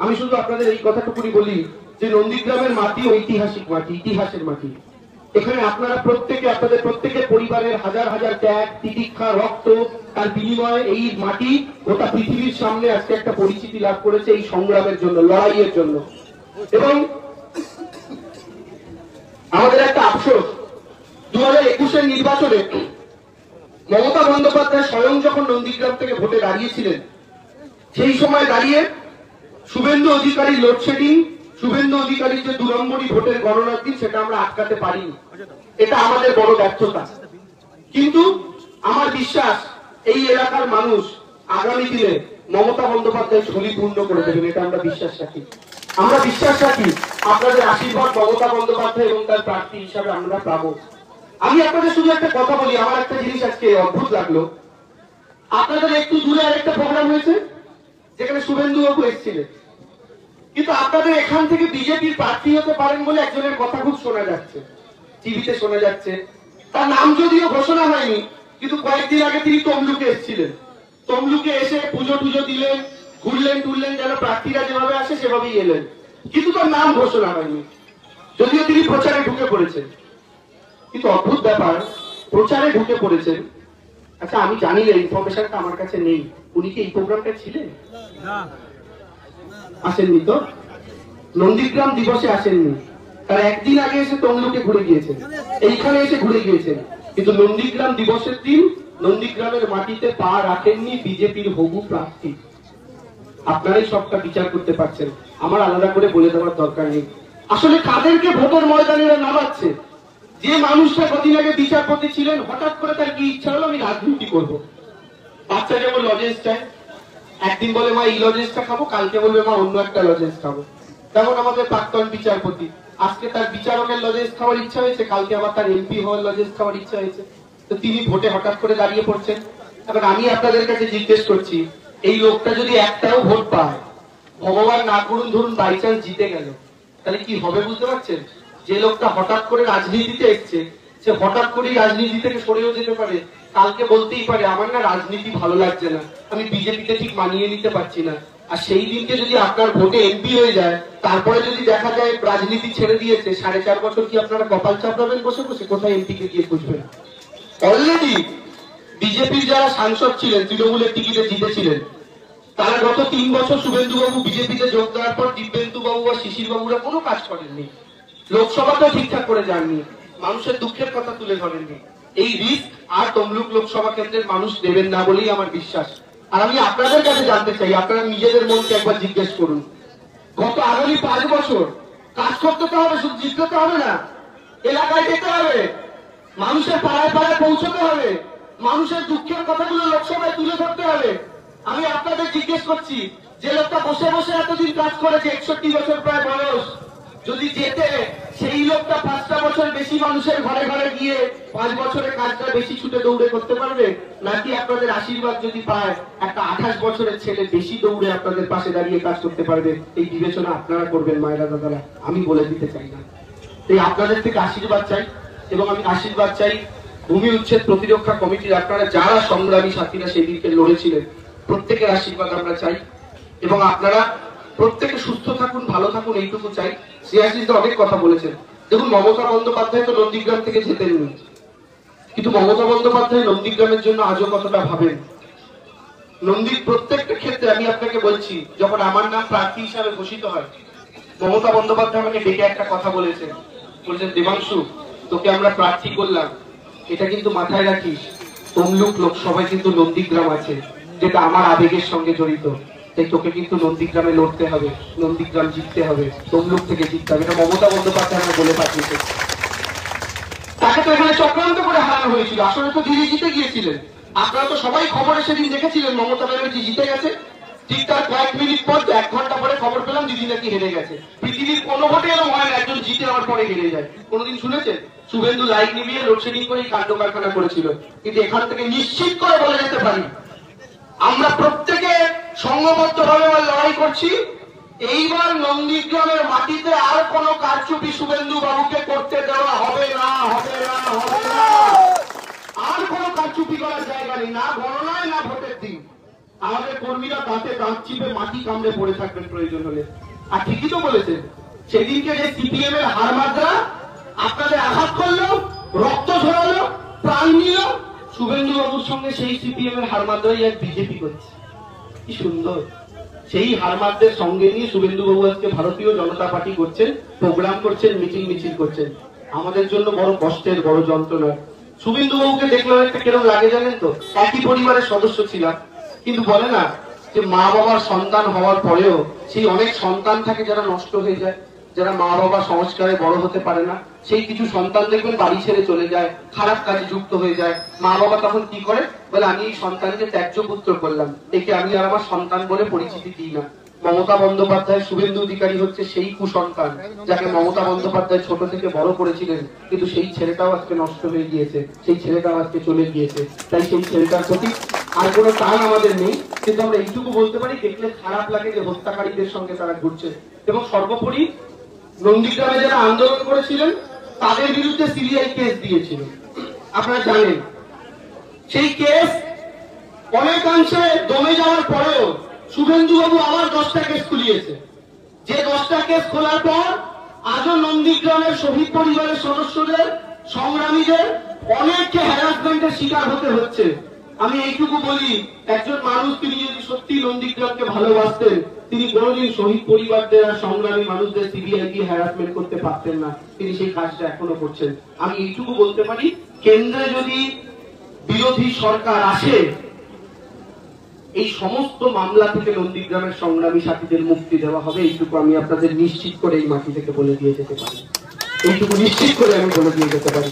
আমি শুধু আপনাদের এই কথাটুকুনি বলি যে নন্দীগ্রামের মাটি ঐতিহাসিক মাটি, ইতিহাসের মাটি। এখানে আপনারা প্রত্যেকে, আপনাদের প্রত্যেকের পরিবারের হাজার হাজার ত্যাগ, তিতিক্ষা, রক্ত, তার বিনিময়ে এই মাটি গোটা পৃথিবীর সামনে আজকে একটা পরিচিতি লাভ করেছে এই সংগ্রামের জন্য, লড়াইয়ের জন্য। এবং আমাদের একটা আফসোস, 2021-এর নির্বাচনে মমতা বন্দ্যোপাধ্যায় স্বয়ং যখন নন্দীগ্রাম থেকে ভোটে দাঁড়িয়েছিলেন, সেই সময় দাঁড়িয়ে শুভেন্দু অধিকারী লোডশেডিং, শুভেন্দু অধিকারীর যে 2 নম্বরই ভোটের গণনার দিন, সেটা আমরা আটকাতে পারিনি। এটা আমাদের বড় ব্যর্থতা। কিন্তু আমার বিশ্বাস এই এলাকার মানুষ আগামী দিনে মমতা বন্দ্যোপাধ্যায় ঝুলি পূর্ণ করে দেবেন, এটা আমরা বিশ্বাস রাখি। আমরা বিশ্বাস রাখি আপনাদের আশীর্বাদ মমতা বন্দ্যোপাধ্যায় এবং তার প্রার্থী হিসাবে আমরা পাবো। আমি আপনাদের শুধু একটা কথা বলি, আমার একটা জিনিস আজকে অদ্ভুত লাগলো। আপনাদের একটু দূরে আরেকটা প্রোগ্রাম হয়েছে যেখানে শুভেন্দু বাবু এসেছিলেন, কিন্তু আপনাদের এখান থেকে বিজেপির প্রার্থী হতে পারেন বলে একজনের কথা খুব শোনা যাচ্ছে, টিভিতে শোনা যাচ্ছে। তার নাম যদিও ঘোষণা হয়নি, কিন্তু কয়েকদিন আগে তিনি তমলুকে এসেছিলেন। তমলুকে এসে পুজো টুজো দিলেন, ঘুরলেন টুরলেন, যেন প্রার্থীরা যেভাবে আসে সেভাবেই এলেন, কিন্তু তার নাম ঘোষণা হয়নি, যদিও তিনি প্রচারে ঢুকে পড়েছেন। কিন্তু অদ্ভুত ব্যাপার, প্রচারে ঢুকে পড়েছেন। আচ্ছা, আমি জানি না, ইনফরমেশনটা আমার কাছে নেই, উনি কি এই প্রোগ্রামটা ছিলেন? আসেননি তো, নন্দীগ্রাম দিবসে আসেননি। তার একদিন আগে এসে তমলুকে ঘুরে গিয়েছেন, এইখানে এসে ঘুরে গিয়েছেন, কিন্তু নন্দীগ্রাম দিবসের দিন নন্দীগ্রামের মাটিতে পা রাখেননি বিজেপির হবু প্রার্থী। আপনারাই সবটা বিচার করতে পারছেন, আমার আলাদা করে বলে দেওয়ার দরকার নেই। আসলে কাদেরকে ভোটের ময়দানে নামাচ্ছে? যে মানুষটা কদিন আগে বিচারপতি ছিলেন, হঠাৎ করে তার কি ইচ্ছা হলো আমি রাজনীতি করব। বাচ্চা যেমন লজেন্স চায়, একদিন বলে মা এই লজেন্সটা খাবো, কালকে বলবে মা অন্য একটা লজেন্স খাবো। তেমন আমাদের প্রাক্তন বিচারপতি, আজকে তার বিচারকের লজেন্স খাওয়ার ইচ্ছা হয়েছে, কালকে আবার তার এমপি হওয়ার লজেন্স খাওয়ার ইচ্ছা হয়েছে, তো তিনি ভোটে হঠাৎ করে দাঁড়িয়ে পড়ছেন। এখন আমি আপনাদের কাছে জিজ্ঞেস করছি, এই লোকটা যদি একটাও ভোট পায়, ভগবান না করুন ধরুন বাই চান্স জিতে গেল, তাহলে কি হবে বুঝতে পারছেন? যে লোকটা হঠাৎ করে রাজনীতিতে এসছে, সে হঠাৎ করেই রাজনীতি থেকে সরেও যেতে পারে, কালকে বলতেই পারে আমার না রাজনীতি ভালো লাগছে না, আমি বিজেপিতে ঠিক মানিয়ে নিতে পারছি না। আর সেই দিনকে যদি আপনার ভোটে এমপি হয়ে যায়, তারপরে যদি দেখা যায় রাজনীতি ছেড়ে দিয়েছে, 4.5 বছর কি আপনারা কপাল চাপড়াবেন বসে বসে? কোথায় এমপি কে গিয়ে খুঁজবেন? অলরেডি বিজেপির যারা সাংসদ ছিলেন, তৃণমূলের টিকিটে জিতেছিলেন, তারা গত 3 বছর শুভেন্দু বাবু বিজেপিতে যোগ দেওয়ার পর দিব্যেন্দু বাবু বা শিশির বাবুরা কোনো কাজ করেননি, লোকসভাতেও ঠিকঠাক করে যাননি, মানুষের দুঃখের কথা তুলে ধরেননি। এই রিস্ক আর তমলুক লোকসভা কেন্দ্রের মানুষ দেবেন না বলেই আমার বিশ্বাস। আর আমি আপনাদের কাছে জানতে চাই, আপনারা নিজেদের মনকে একবার জিজ্ঞেস করুন, গত আগামী 5 বছর কাজ করতে তো হবে, শুধু জিততে হবে না, এলাকায় যেতে হবে, মানুষের পাড়ায় পাড়ায় পৌঁছতে হবে, মানুষের দুঃখের কথাগুলো লোকসভায় তুলে ধরতে হবে। আমি আপনাদের জিজ্ঞেস করছি, যে লোকটা বসে বসে এতদিন কাজ করেছে, 61 বছর প্রায় বয়স, যদি যেতে সেই লোকটা 5টা বছর বেশি মানুষের ঘরে ঘরে গিয়ে 5 বছরের কাজটা বেশি ছুটে দৌড়ে করতে পারবে, নাকি আপনাদের আশীর্বাদ যদি পায় একটা 28 বছরের ছেলে বেশি দৌড়ে আপনাদের পাশে দাঁড়িয়ে কাজ করতে পারবে? এই বিবেচনা আপনারা করবেন মায়েরা দাদারা, আমি বলে দিতে চাই না। এই আপনাদের থেকে আশীর্বাদ চাই, এবং আমি আশীর্বাদ চাই ভূমি উচ্ছেদ প্রতিরক্ষা কমিটির আপনারা যারা সংগ্রামী সাথীরা সেই দিকে লড়েছিলেন, প্রত্যেকের আশীর্বাদ আমরা চাই, এবং আপনারা প্রত্যেকে সুস্থ থাকুন, ভালো থাকুন, এইটুকু চাই। শ্রেয়াশিস দা অনেক কথা বলেছেন। দেখুন, মমতা বন্দ্যোপাধ্যায় তো নন্দীগ্রাম থেকে জেতেননি, কিন্তু মমতা বন্দ্যোপাধ্যায় নন্দীগ্রামের জন্য আজও কতটা ভাবেন। নন্দীর প্রত্যেকটা ক্ষেত্রে আমি আপনাকে বলছি, যখন আমার নাম প্রার্থী হিসাবে ঘোষিত হয়, মমতা বন্দ্যোপাধ্যায় আমাকে ডেকে একটা কথা বলেছেন, বলছেন দেবাংশু তোকে আমরা প্রার্থী করলাম, এটা কিন্তু মাথায় রাখিস তমলুক লোকসভায় কিন্তু নন্দীগ্রাম আছে, যেটা আমার আবেগের সঙ্গে জড়িত, তাই তোকে কিন্তু নন্দীগ্রামে লড়তে হবে, নন্দীগ্রাম জিততে হবে, তমলুক থেকে জিততে হবে। এটা মমতা বন্দ্যোপাধ্যায় আমরা বলে পাঠিয়েছে। তাকে তো এখানে চক্রান্ত করে হারানো হয়েছিল, আসলে তো দিদি জিতে গিয়েছিলেন। আপনারা তো সবাই খবরে সেদিন দেখেছিলেন মমতা ব্যানার্জি জিতে গেছে, ঠিক তার কয়েক মিনিট পর 1 ঘন্টা পরে খবর পেলাম দিদি নাকি হেরে গেছে। পৃথিবীর কোনো ভোটে এরকম হয় না একজন জিতে হওয়ার পরে হেরে যায়, কোনোদিন শুনেছেন? শুভেন্দু লাইট নিভিয়ে লোডশেডিং করে কাণ্ড কারখানা করেছিল। কিন্তু এখান থেকে নিশ্চিত করে বলে যেতে পারি, আমরা প্রত্যেকে সংঘবদ্ধভাবে লড়াই করছি। এইবার নন্দীগ্রামের মাটিতে আর কোনো কারচুপি শুভেন্দু বাবুকে করতে দেওয়া হবে না, হবে না, হবে না। আর কোনো কারচুপি করার জায়গা নেই, না গণনায় না ভোটের দিন। আমাদের কর্মীরা দাঁতে দাঁত চিপে মাটি কামড়ে পড়ে থাকবেন প্রয়োজন হলে। আর ঠিকই তো বলেছেন, সেদিনকে যে সিপিএম এর হারমাদরা আপনাদের আঘাত করলো, রক্ত ঝরালো, প্রাণ নিল, শুভেন্দু বাবুর সঙ্গে সেই সিপিএম এর হারমাদরাই এক বিজেপি করছে। কি সুন্দর! সেই হারমাদদের সঙ্গে নিয়ে শুভেন্দু বাবু আজকে ভারতীয় জনতা পার্টি করছেন, প্রোগ্রাম করছেন, মিটিং মিছিল করছেন। আমাদের জন্য বড় কষ্টের, বড় যন্ত্রণা। শুভেন্দু বাবুকে দেখলে একটা কিরকম লাগে জানেন তো? একই পরিবারের সদস্য ছিলাম, কিন্তু বলে না যে মা বাবার সন্তান হওয়ার পরেও সেই অনেক সন্তান থাকে যারা নষ্ট হয়ে যায়, যারা মা বাবা সংস্কারে বড় হতে পারে না। সেই কিছু সন্তান দেখবেন বাড়ি ছেড়ে চলে যায়, খারাপ কাজে যুক্ত হয়ে যায়। মা বাবা তখন কি করে? বলে আমি এই সন্তানকে ত্যায্য পুত্র করলাম, একে আমি আর আমার সন্তান বলে পরিচিতি দিই না। মমতা বন্দ্যোপাধ্যায়, শুভেন্দু অধিকারী হচ্ছে সেই কুসন্তান যাকে মমতা বন্দ্যোপাধ্যায় ছোট থেকে বড় করেছিলেন, কিন্তু সেই ছেলেটাও আজকে নষ্ট হয়ে গিয়েছে, সেই ছেলেটাও আজকে চলে গিয়েছে। তাই সেই ছেলেটার প্রতি আর কোনো টান আমাদের নেই, কিন্তু আমরা এইটুকু বলতে পারি, দেখলে খারাপ লাগে যে হত্যাকারীদের সঙ্গে তারা ঘুরছে। এবং সর্বোপরি নন্দীগ্রামে যারা আন্দোলন করেছিলেন তাদের বিরুদ্ধে সিবিআই কেস দিয়েছিল, আপনারা জানেন। সেই কেস অনেকাংশে দমে যাওয়ার পরেও শুভেন্দু বাবু আবার 10টা কেস খুলিয়েছে। যে 10টা কেস খোলার পর আজও নন্দীগ্রামের শহীদ পরিবারের সদস্যদের, সংগ্রামীদের অনেককে হ্যারাসমেন্টের শিকার হতে হচ্ছে। আমি এইটুকু বলি, একজন মানুষ তিনি যদি সত্যি নন্দীগ্রামকে ভালোবাসতেন, তিনি কোনোদিন শহীদ পরিবারদের আর সংগ্রামী মানুষদের সিবিআই দিয়ে হ্যারাসমেন্ট করতে পারতেন না। তিনি সেই কাজটা এখনো করছেন। আমি এইটুকু বলতে পারি, কেন্দ্রে যদি বিরোধী সরকার আসে, এই সমস্ত মামলা থেকে নন্দীগ্রামের সংগ্রামী সাথীদের মুক্তি দেওয়া হবে। এইটুকু আমি আপনাদের নিশ্চিত করে এই মাটি থেকে বলে দিয়ে যেতে পারি, এইটুকু নিশ্চিত করে আমি বলে দিয়ে যেতে পারি।